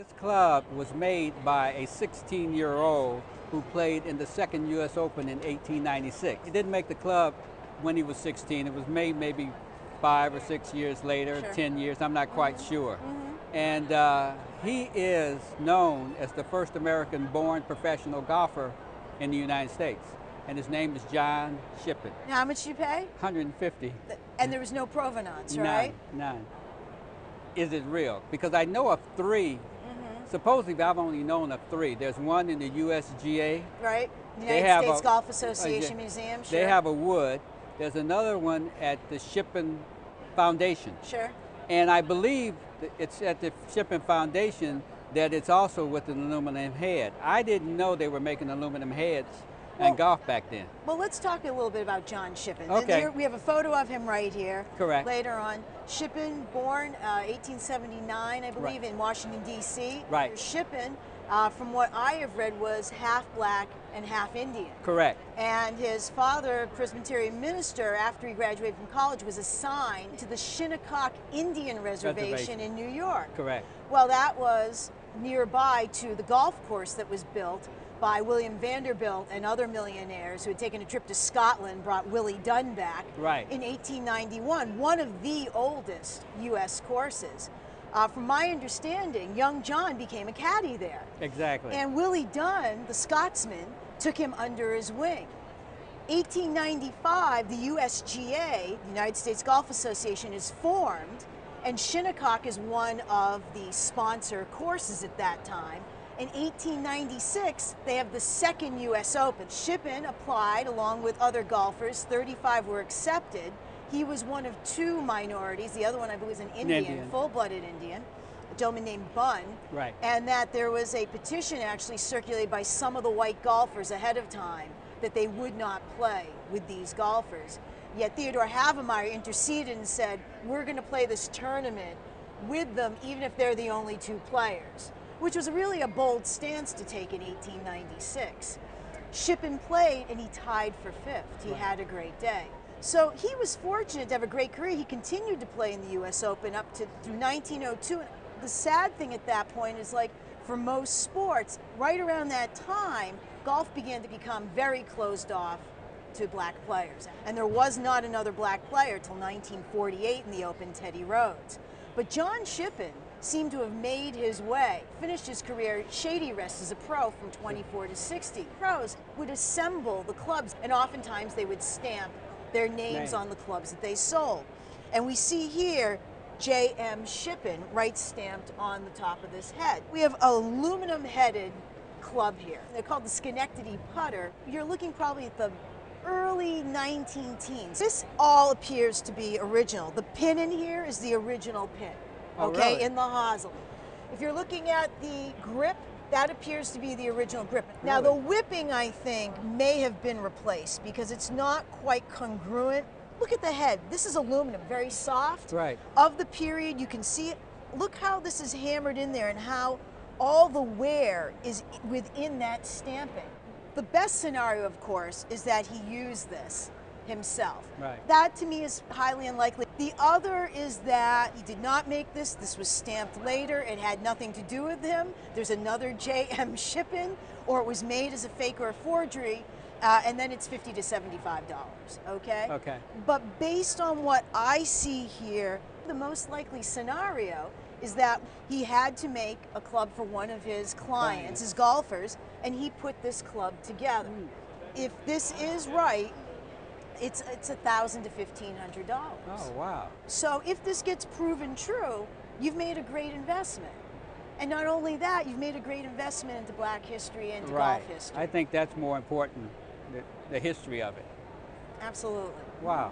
This club was made by a 16-year-old who played in the second U.S. Open in 1896. He didn't make the club when he was 16. It was made maybe 5 or 6 years later, Sure. 10 years, I'm not quite sure. Mm-hmm. And he is known as the first American-born professional golfer in the United States. And his name is John Shippen. How much you pay? 150. And there was no provenance, right? None. Is it real? Because I know of 3. Supposedly, I've only known of 3. There's one in the USGA. Right. United States Golf Association Museum. Sure. They have a wood. There's another one at the Shippen Foundation. Sure. And I believe that it's at the Shippen Foundation that it's also with an aluminum head. I didn't know they were making aluminum heads and golf back then. Well, let's talk a little bit about John Shippen. Okay. Here, we have a photo of him right here. Correct. Later on. Shippen, born 1879, I believe, Right. in Washington, D.C. Right. Shippen, from what I have read, was half black and half Indian. Correct. And his father, Presbyterian minister, after he graduated from college, was assigned to the Shinnecock Indian Reservation in New York. Correct. Well, that was nearby to the golf course that was built by William Vanderbilt and other millionaires who had taken a trip to Scotland, brought Leila Dunbar Right. in 1891, one of the oldest U.S. courses. From my understanding, young John became a caddy there. Exactly. And Willie Dunn, the Scotsman, took him under his wing. 1895, the USGA, the United States Golf Association, is formed, and Shinnecock is one of the sponsor courses at that time. In 1896, they have the second U.S. Open. Shippen applied along with other golfers. 35 were accepted. He was one of 2 minorities. The other one, I believe, was an Indian. Full-blooded Indian, a gentleman named Bunn. Right. And that there was a petition actually circulated by some of the white golfers ahead of time that they would not play with these golfers. Yet Theodore Havemeyer interceded and said, we're going to play this tournament with them even if they're the only 2 players, which was really a bold stance to take in 1896. Shippen played and he tied for 5th. He had a great day. So he was fortunate to have a great career. He continued to play in the U.S. Open up to through 1902. And the sad thing at that point is, like for most sports, right around that time, golf began to become very closed off to black players. And there was not another black player till 1948 in the Open, Teddy Rhodes. But John Shippen seemed to have made his way, finished his career shady rest as a pro from 24 to 60. Pros would assemble the clubs, and oftentimes they would stamp their names on the clubs that they sold. And we see here J.M. Shippen right stamped on the top of this head. We have an aluminum-headed club here. They're called the Schenectady putter. You're looking probably at the early 19-teens. This all appears to be original. The pin in here is the original pin. Okay, really? in the hosel. If you're looking at the grip, that appears to be the original grip. Now the whipping, I think, may have been replaced because it's not quite congruent. Look at the head. This is aluminum, very soft. Right. Of the period, you can see it. Look how this is hammered in there and how all the wear is within that stamping. The best scenario, of course, is that he used this himself. Right. That to me is highly unlikely. The other is that he did not make this. This was stamped later. It had nothing to do with him. There's another J.M. Shippen, or it was made as a fake or a forgery, and then it's $50 to $75. Okay. Okay. But based on what I see here, the most likely scenario is that he had to make a club for one of his clients, his golfers, and he put this club together. If this is right, it's $1,000 to $1,500. Oh, wow. So if this gets proven true, you've made a great investment. And not only that, you've made a great investment into black history and into golf history. I think that's more important, the history of it. Absolutely. Wow.